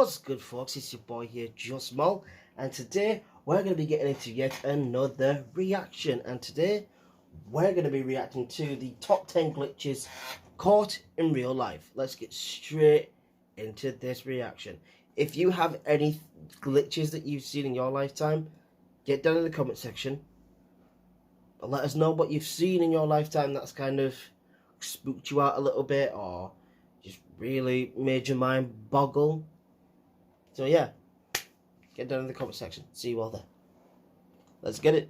What's good, folks? It's your boy here, Just Mol, and today we're going to be getting into yet another reaction. And today we're going to be reacting to the top 10 glitches caught in real life. Let's get straight into this reaction. If you have any glitches that you've seen in your lifetime, get down in the comment section and let us know what you've seen in your lifetime that's kind of spooked you out a little bit or just really made your mind boggle. So yeah, get down in the comment section. See you all there. Let's get it.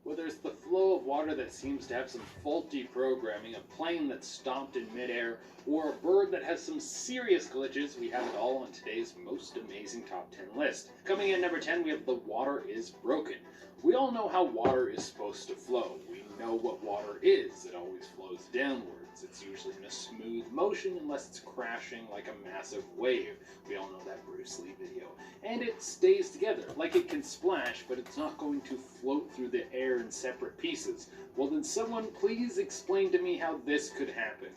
Whether it's the flow of water that seems to have some faulty programming, a plane that's stopped in midair, or a bird that has some serious glitches, we have it all on today's most amazing top 10 list. Coming in number 10, we have the water is broken. We all know how water is supposed to flow. We know what water is. It always flows downwards. It's usually in a smooth motion unless it's crashing like a massive wave. We all know that Bruce Lee video. And it stays together, like it can splash, but it's not going to float through the air in separate pieces. Well then someone please explain to me how this could happen.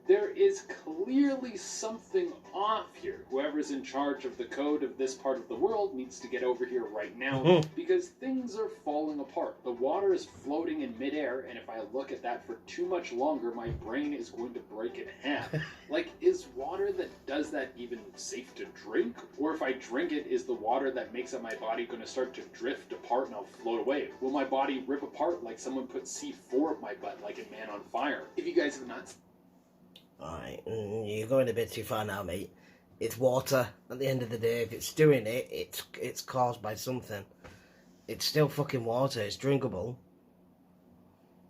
There is clearly something off here. Whoever's in charge of the code of this part of the world needs to get over here right now because things are falling apart. The water is floating in midair, and if I look at that for too much longer, my brain is going to break in half. Like, is water that does that even safe to drink? Or if I drink it, is the water that makes up my body going to start to drift apart and I'll float away? Will my body rip apart like someone put C4 up my butt like in Man on Fire? If you guys have not... Alright, you're going a bit too far now, mate. It's water. At the end of the day, if it's doing it, it's caused by something. It's still fucking water. It's drinkable.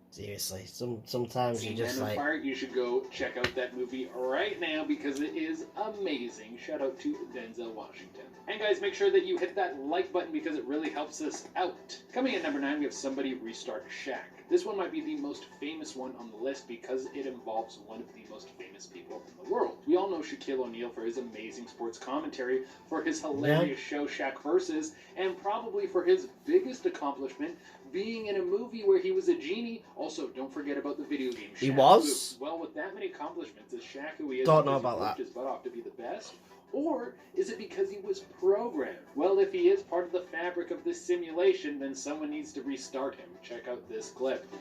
Seriously, sometimes you just Man like... on Fire, you should go check out that movie right now because it is amazing. Shout out to Denzel Washington. And guys, make sure that you hit that like button because it really helps us out. Coming in number 9, we have Somebody Restart Shaq. This one might be the most famous one on the list because it involves one of the most famous people in the world. We all know Shaquille O'Neal for his amazing sports commentary, for his hilarious show Shaq Versus, and probably for his biggest accomplishment, being in a movie where he was a genie. Also, don't forget about the video game Shaq. He was? Well, with that many accomplishments, is Shaq who he is Don't know because about he worked that. his butt off to be the best? Or is it because he was programmed? Well, if he is part of the fabric of this simulation, then someone needs to restart him. Check out this clip.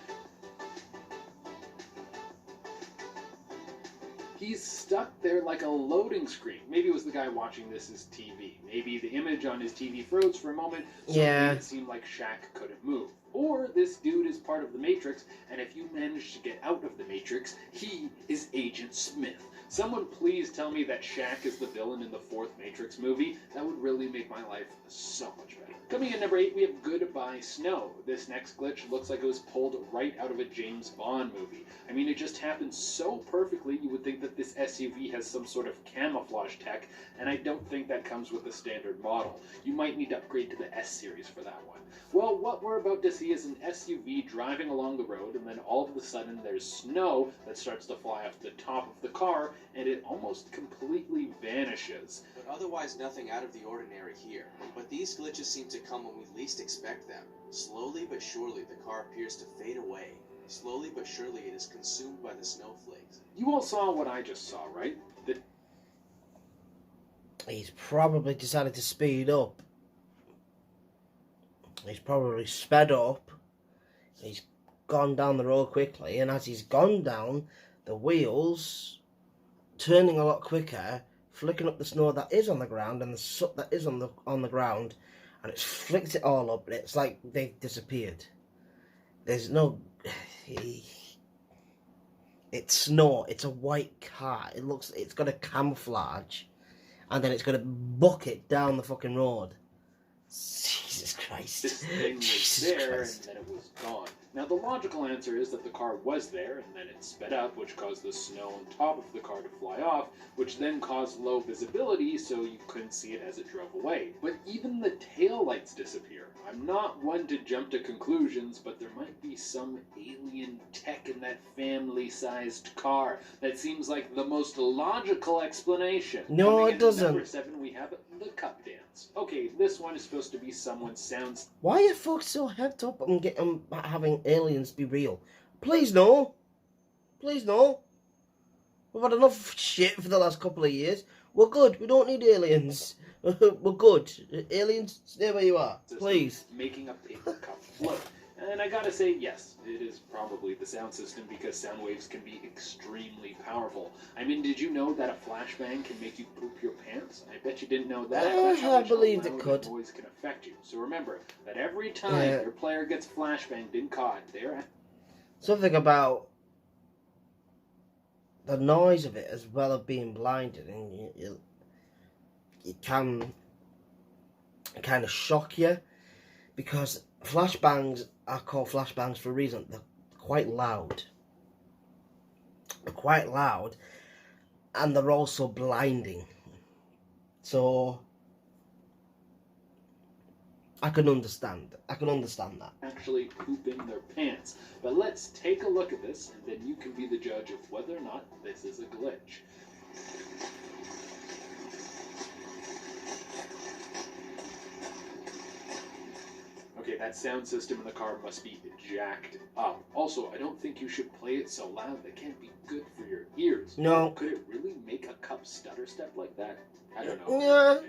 He's stuck there like a loading screen. Maybe it was the guy watching this as TV. Maybe the image on his TV froze for a moment, so it made it seem like Shaq couldn't move. Or this dude is part of the Matrix, and if you manage to get out of the Matrix, he is Agent Smith. Someone please tell me that Shaq is the villain in the 4th Matrix movie. That would really make my life so much better. Coming in number 8, we have Goodbye Snow. This next glitch looks like it was pulled right out of a James Bond movie. I mean, it just happened so perfectly, you would think that this SUV has some sort of camouflage tech, and I don't think that comes with the standard model. You might need to upgrade to the S-Series for that one. Well, what we're about to see is an SUV driving along the road, and then all of a sudden there's snow that starts to fly off the top of the car, and it almost completely vanishes. But otherwise nothing out of the ordinary here. But these glitches seem to come when we least expect them. Slowly but surely the car appears to fade away. Slowly but surely it is consumed by the snowflakes. You all saw what I just saw, right? He's probably decided to speed up. He's probably sped up. He's gone down the road quickly, and as he's gone down, the wheels turning a lot quicker, flicking up the snow that is on the ground and the soot that is on the ground, and it's flicked it all up, and it's like they've disappeared. There's no... It's snow. It's a white car. It's got a camouflage, and then it's got a bucket down the fucking road. Jesus Christ. This thing was there, and then it was gone. Now, the logical answer is that the car was there, and then it sped up, which caused the snow on top of the car to fly off, which then caused low visibility, so you couldn't see it as it drove away. But even the taillights disappear. I'm not one to jump to conclusions, but there might be some alien tech in that family-sized car. That seems like the most logical explanation. No, Coming it doesn't. Number 7, we have the cup dance. Okay, this one is supposed to be someone's sounds. Why are folks so hyped up on having aliens be real? Please no. Please no. We've had enough shit for the last couple of years. We're good. We don't need aliens. We're good. Aliens, stay where you are. Please. Making a paper cup float. And I gotta say, yes, it is probably the sound system because sound waves can be extremely powerful. I mean, did you know that a flashbang can make you poop your pants? I bet you didn't know that. That's how I much believed a it loud could. noise can affect you. So remember that every time your player gets flashbanged and caught, they're... Something about the noise of it as well as being blinded, and it can kind of shock you, because flashbangs are called flashbangs for a reason. They're quite loud. They're quite loud, and they're also blinding. So I can understand that. actually pooping their pants. But let's take a look at this, and then you can be the judge of whether or not this is a glitch. Okay, that sound system in the car must be jacked up. Also, I don't think you should play it so loud. That can't be good for your ears. No. Could it really make a cup stutter step like that? I don't know. Yeah.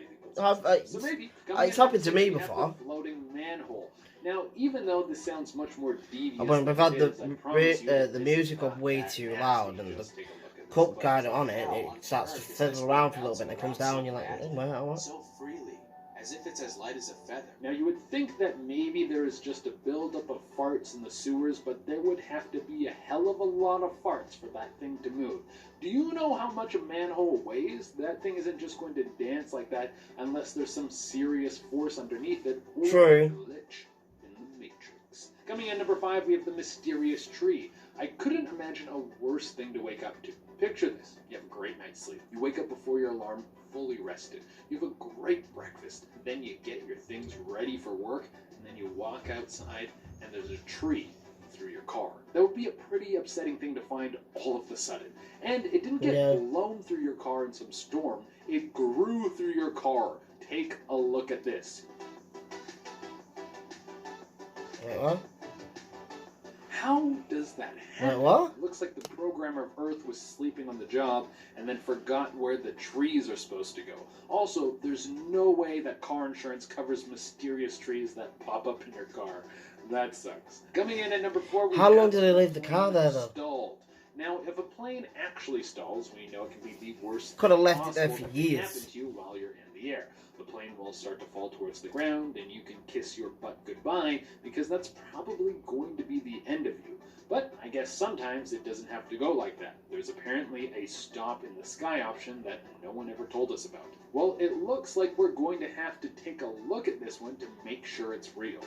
So maybe. It's happened to me we have before. the floating manhole. Now, even though this sounds much more devious, When we've had than it is, I promise you that the this music is up not way that too nasty. loud, and the Just take a look at this cup clip. guide on it starts to fiddle around for a little bit, and it comes down, and you're like, oh, what? So freely, as if it's as light as a feather. Now, you would think that maybe there is just a buildup of farts in the sewers, but there would have to be a hell of a lot of farts for that thing to move. Do you know how much a manhole weighs? That thing isn't just going to dance like that unless there's some serious force underneath it. Or True. a glitch in the Matrix. Coming in number 5, we have the mysterious tree. I couldn't imagine a worse thing to wake up to. Picture this. You have a great night's sleep. You wake up before your alarm, fully rested. You have a great breakfast. Then you get your things ready for work, and then you walk outside, and there's a tree through your car. That would be a pretty upsetting thing to find all of a sudden. And it didn't get blown through your car in some storm. It grew through your car. Take a look at this. Wait, what? How does that happen? Wait, what? It looks like the programmer of Earth was sleeping on the job and then forgot where the trees are supposed to go. Also, there's no way that car insurance covers mysterious trees that pop up in your car. That sucks. Coming in at number 4, we How long have did they leave the car there, though? Stalled. Now, if a plane actually stalls, we know it can be the worst Could have thing left it there possible for that can years. happen to you while you're in the air. The plane will start to fall towards the ground, and you can kiss your butt goodbye, because that's probably going to be the end of you. But I guess sometimes it doesn't have to go like that. There's apparently a stop in the sky option that no one ever told us about. Well, it looks like we're going to have to take a look at this one to make sure it's real.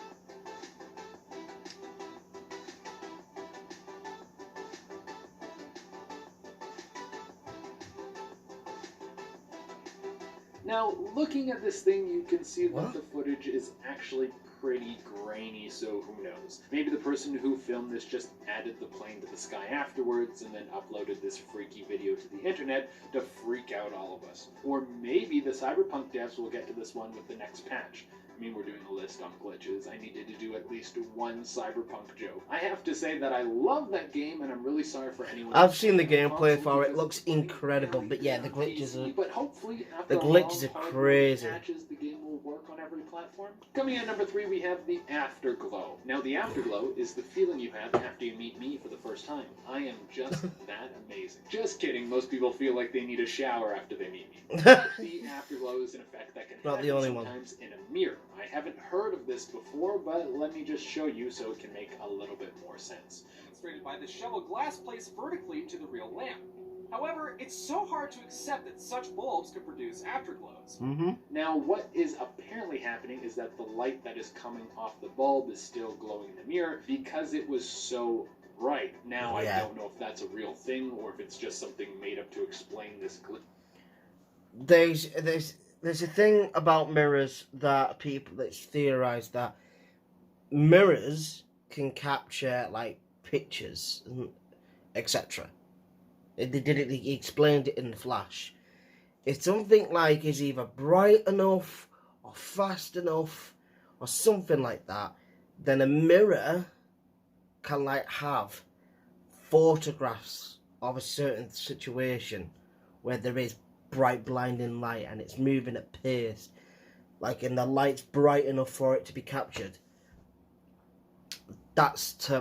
Now, looking at this thing, you can see that the footage is actually pretty grainy, so who knows? Maybe the person who filmed this just added the plane to the sky afterwards and then uploaded this freaky video to the internet to freak out all of us. Or maybe the Cyberpunk devs will get to this one with the next patch. I mean, we're doing a list on glitches. I needed to do at least one Cyberpunk joke. I have to say that I love that game, and I'm really sorry for anyone. I've seen the gameplay for it. It looks incredible, but yeah, the glitches are. But hopefully, The after glitches a are long, hard crazy. patches, the game will work on every platform. Coming in at number 3, we have the Afterglow. Now, the Afterglow is the feeling you have after you meet me for the first time. I am just that amazing. Just kidding. Most people feel like they need a shower after they meet me. The Afterglow is an effect that can Not happen the only one. sometimes in a mirror. I haven't heard of this before, but let me just show you so it can make a little bit more sense. Demonstrated by the shovel glass placed vertically into the real lamp. However, it's so hard to accept that such bulbs can produce afterglows. Mm-hmm. Now, what is apparently happening is that the light that is coming off the bulb is still glowing in the mirror because it was so bright. Now, I don't know if that's a real thing or if it's just something made up to explain this glitch. There's a thing about mirrors that that's theorized that mirrors can capture like pictures, etc. He explained it in the Flash. If something like is either bright enough or fast enough or something like that, then a mirror can like have photographs of a certain situation where there is bright blinding light and it's moving at pace, like, and the light's bright enough for it to be captured, that's to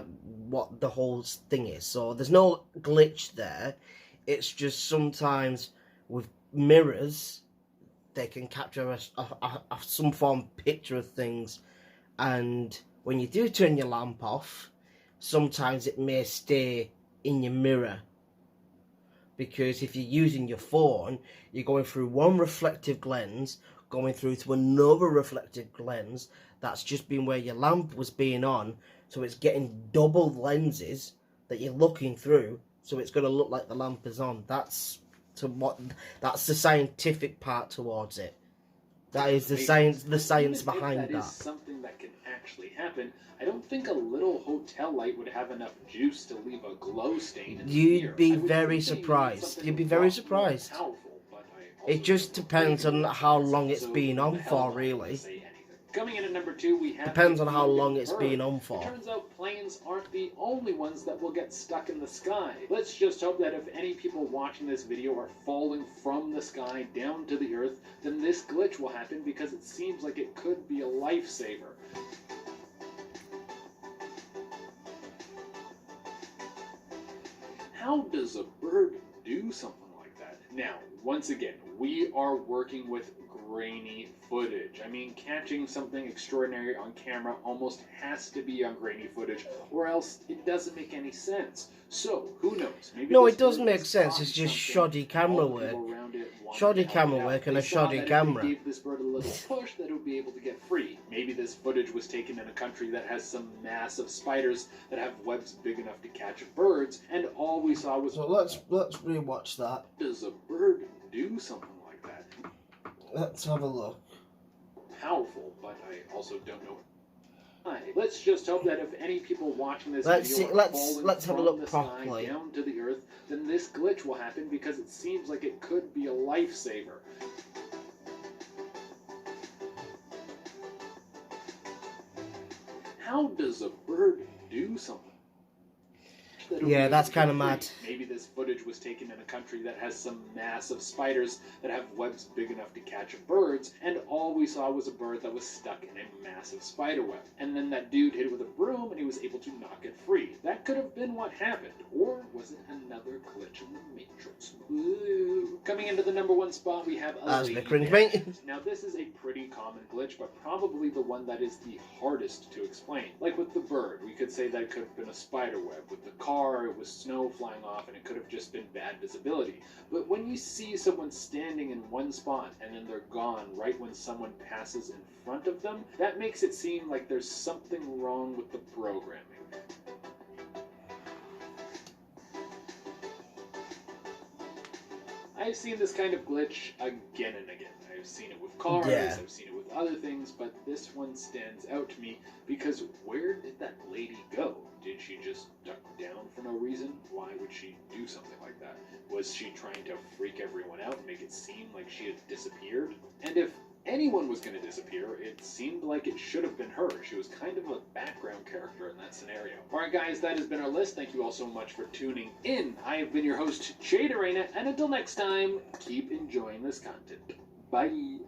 what the whole thing is. So there's no glitch there. It's just sometimes with mirrors they can capture some form of picture of things, and when you do turn your lamp off, sometimes it may stay in your mirror, because if you're using your phone, you're going through one reflective lens, going through to another reflective lens that's just been where your lamp was being on, so it's getting double lenses that you're looking through, so it's going to look like the lamp is on. That's the scientific part towards it. That is the science behind that. That is something that can actually happen. I don't think a little hotel light would have enough juice to leave a glow stain in the mirror. You'd be very surprised. You'd be very surprised. It just depends on how long it's been on for, really. Coming in at number 2, we have... Depends on how long it's been on for. It turns out planes aren't the only ones that will get stuck in the sky. Let's just hope that if any people watching this video are falling from the sky down to the earth, then this glitch will happen, because it seems like it could be a lifesaver. How does a bird do something like that? Now, once again, we are working with grainy footage. I mean, catching something extraordinary on camera almost has to be on grainy footage, or else it doesn't make any sense. So, who knows? Maybe no, it does make sense. It's just shoddy camera work. Shoddy camera work and a shoddy camera. If gave this bird a little push, that it would be able to get free. Maybe this footage was taken in a country that has some massive spiders that have webs big enough to catch birds, and all we saw was... So let's rewatch that. Does a bird do something like that? Let's have a look. Powerful, but I also don't know. Let's just hope that if any people watching this Let's have a look the properly sky down to the earth, then this glitch will happen, because it seems like it could be a lifesaver. How does a bird do something? Yeah, that's kind of mad. Maybe this footage was taken in a country that has some massive spiders that have webs big enough to catch birds, and all we saw was a bird that was stuck in a massive spider web. And then that dude hit it with a broom, and he was able to knock it free. That could have been what happened. Or was it another glitch in the Matrix? Ooh. Coming into the number 1 spot, we have a lady bear. Now, this is a pretty common glitch, but probably the one that is the hardest to explain. Like with the bird, we could say that it could have been a spider web. With the car, it was snow flying off, and it could have just been bad visibility. But when you see someone standing in one spot and then they're gone right when someone passes in front of them, that makes it seem like there's something wrong with the programming. I've seen this kind of glitch again and again. I've seen it with cars, yeah. I've seen it with other things, but this one stands out to me because where did that lady go? Did she just duck down for no reason? Why would she do something like that? Was she trying to freak everyone out and make it seem like she had disappeared? And if anyone was going to disappear, it seemed like it should have been her. She was kind of a background character in that scenario. Alright guys, that has been our list. Thank you all so much for tuning in. I have been your host, Jade Arena, and until next time, keep enjoying this content. Bye!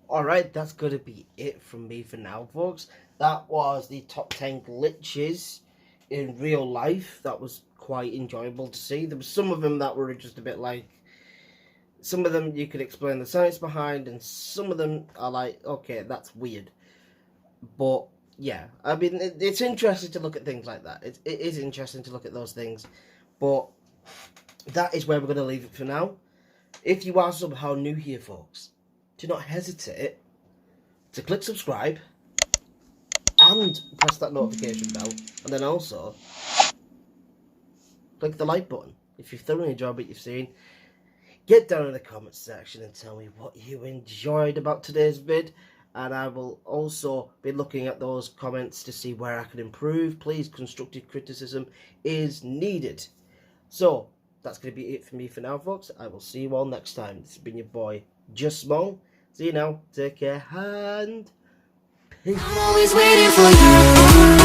Alright, that's going to be it from me for now, folks. That was the top 10 glitches in real life. That was quite enjoyable to see. There were some of them that were just a bit like... Some of them you could explain the science behind, and some of them are like, okay, that's weird. But, yeah, I mean, it's interesting to look at things like that. It is interesting to look at those things. But that is where we're going to leave it for now. If you are somehow new here, folks, do not hesitate to click subscribe and press that notification bell, and then also click the like button if you've thoroughly enjoyed what you've seen. Get down in the comments section and tell me what you enjoyed about today's vid, and I will also be looking at those comments to see where I can improve. Please, constructive criticism is needed. So that's going to be it for me for now, folks. I will see you all next time. This has been your boy Just Small. See you now. Take care and peace. I'm always waiting for you.